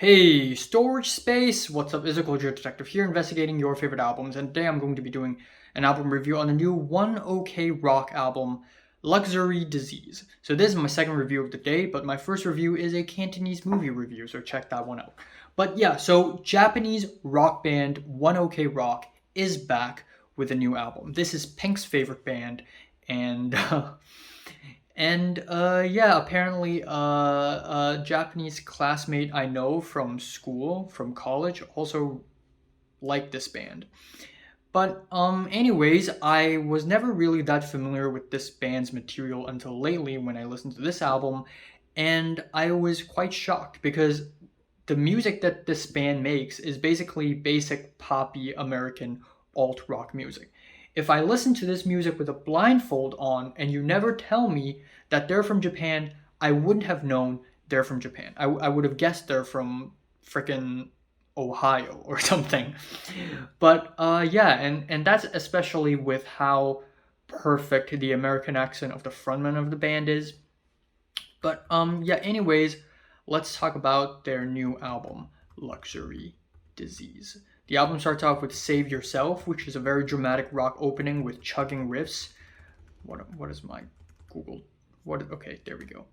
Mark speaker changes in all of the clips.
Speaker 1: Hey, storage space! What's up? It's a Culture Detective here investigating your favorite albums, and today I'm going to be doing an album review on the new One OK Rock album, Luxury Disease. So this is my second review of the day, but my first review is a Cantonese movie review, so check that one out. But yeah, so Japanese rock band One OK Rock is back with a new album. This is Pink's favorite band, and yeah, apparently a Japanese classmate I know from school, from college, also liked this band. But anyways, I was never really that familiar with this band's material until lately when I listened to this album, and I was quite shocked because the music that this band makes is basically basic poppy American alt rock music. If I listen to this music with a blindfold on and you never tell me that they're from Japan, I wouldn't have known they're from Japan. I would have guessed they're from frickin' Ohio or something. But yeah, and that's especially with how perfect the American accent of the frontman of the band is. But yeah, anyways, let's talk about their new album, Luxury Disease. The album starts off with Save Yourself, which is a very dramatic rock opening with chugging riffs. What is my Google? Okay, there we go.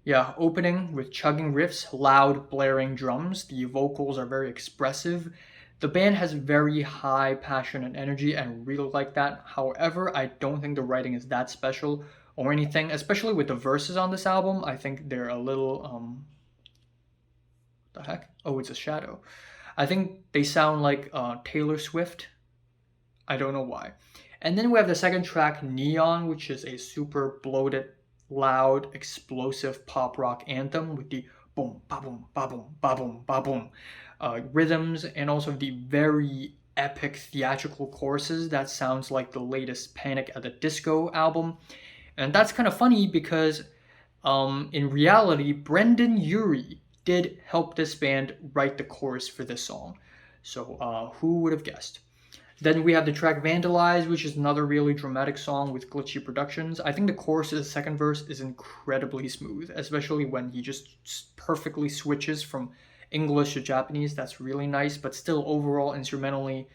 Speaker 1: Yeah, opening with chugging riffs, loud blaring drums. The vocals are very expressive. The band has very high passion and energy, and really like that. However, I don't think the writing is that special or anything, especially with the verses on this album. I think they're a little the heck? Oh, it's a shadow. I think they sound like Taylor Swift. I don't know why. And then we have the second track, Neon, which is a super bloated, loud, explosive pop rock anthem with the boom, ba boom, ba boom, ba boom, ba boom rhythms, and also the very epic theatrical choruses that sounds like the latest Panic at the Disco album. And that's kind of funny because in reality, Brendan Urie did help this band write the chorus for this song. So who would have guessed? Then we have the track Vandalized, which is another really dramatic song with glitchy productions. I think the chorus of the second verse is incredibly smooth, especially when he just perfectly switches from English to Japanese. That's really nice, but still overall instrumentally,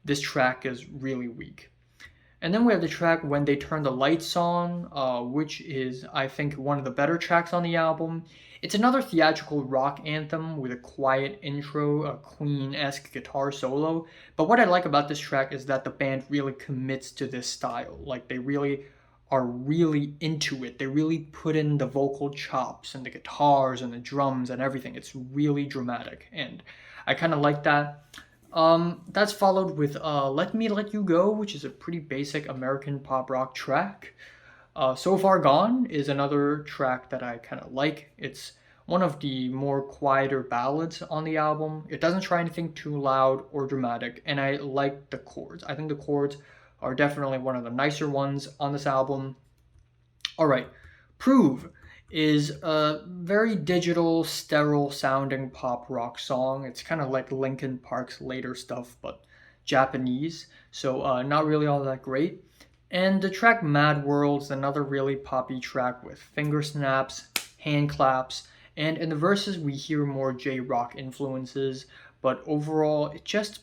Speaker 1: this track is really weak. And then we have the track When They Turn the Lights On, which is, I think, one of the better tracks on the album. It's another theatrical rock anthem with a quiet intro, a Queen-esque guitar solo. But what I like about this track is that the band really commits to this style. Like, they really are really into it. They really put in the vocal chops and the guitars and the drums and everything. It's really dramatic, and I kind of like that. That's followed with Let Me Let You Go, which is a pretty basic American pop rock track. So Far Gone is another track that I kind of like. It's one of the more quieter ballads on the album. It doesn't try anything too loud or dramatic, and I like the chords. I think the chords are definitely one of the nicer ones on this album. Alright, Prove is a very digital, sterile sounding pop rock song. It's kind of like Linkin Park's later stuff, but Japanese, so not really all that great. And the track Mad World is another really poppy track with finger snaps, hand claps, and in the verses we hear more J-rock influences, but overall it just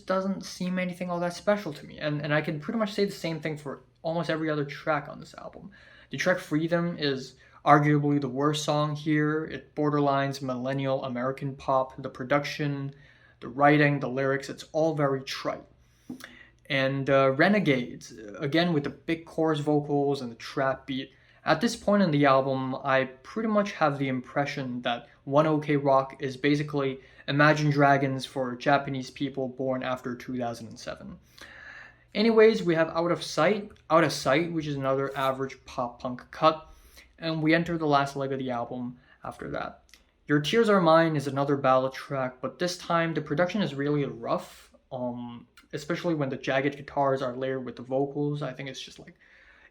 Speaker 1: doesn't seem anything all that special to me. And I can pretty much say the same thing for almost every other track on this album. The track Freedom is arguably the worst song here. It borderlines millennial American pop. The production, the writing, the lyrics, it's all very trite. And Renegades, again with the big chorus vocals and the trap beat. At this point in the album, I pretty much have the impression that One OK Rock is basically Imagine Dragons for Japanese people born after 2007. Anyways, we have Out of Sight, which is another average pop punk cut, and we enter the last leg of the album after that. Your Tears Are Mine is another ballad track, but this time the production is really rough, especially when the jagged guitars are layered with the vocals. I think it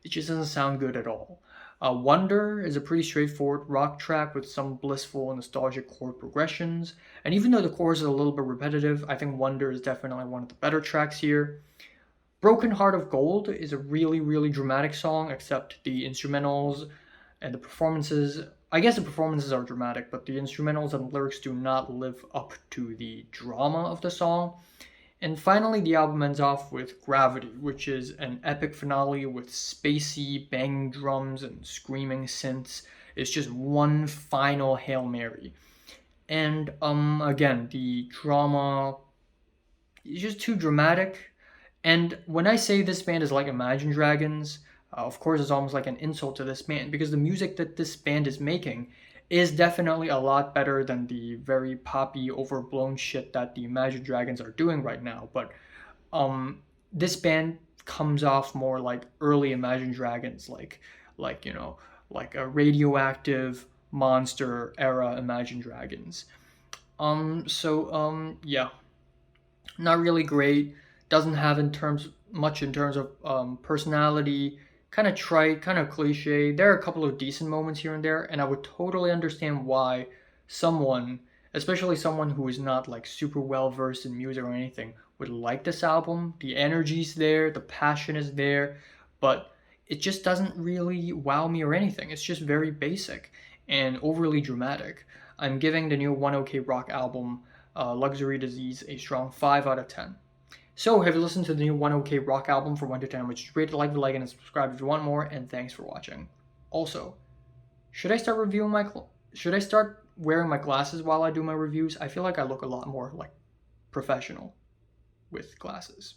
Speaker 1: just doesn't sound good at all. Wonder is a pretty straightforward rock track with some blissful and nostalgic chord progressions, and even though the chorus is a little bit repetitive, I think Wonder is definitely one of the better tracks here. Broken Heart of Gold is a really, really dramatic song, except the instrumentals and the performances I guess the performances are dramatic, but the instrumentals and lyrics do not live up to the drama of the song. And finally, the album ends off with Gravity, which is an epic finale with spacey, banging drums and screaming synths. It's just one final Hail Mary. And again, the drama is just too dramatic. And when I say this band is like Imagine Dragons, of course, it's almost like an insult to this band because the music that this band is making is definitely a lot better than the very poppy, overblown shit that the Imagine Dragons are doing right now. But um, this band comes off more like early Imagine Dragons, like you know, like a radioactive monster era Imagine Dragons. Yeah, not really great. Doesn't have in terms much in terms of personality. Kind of trite, kind of cliche. There are a couple of decent moments here and there, and I would totally understand why someone, especially someone who is not like super well versed in music or anything, would like this album. The energy's there, the passion is there, but it just doesn't really wow me or anything. It's just very basic and overly dramatic. I'm giving the new One OK Rock album, Luxury Disease, a strong 5 out of 10. So, have you listened to the new 1OK Rock album from 1 to 10, which is great? Like, and subscribe if you want more, and thanks for watching. Also, should I start reviewing should I start wearing my glasses while I do my reviews? I feel like I look a lot more like professional with glasses.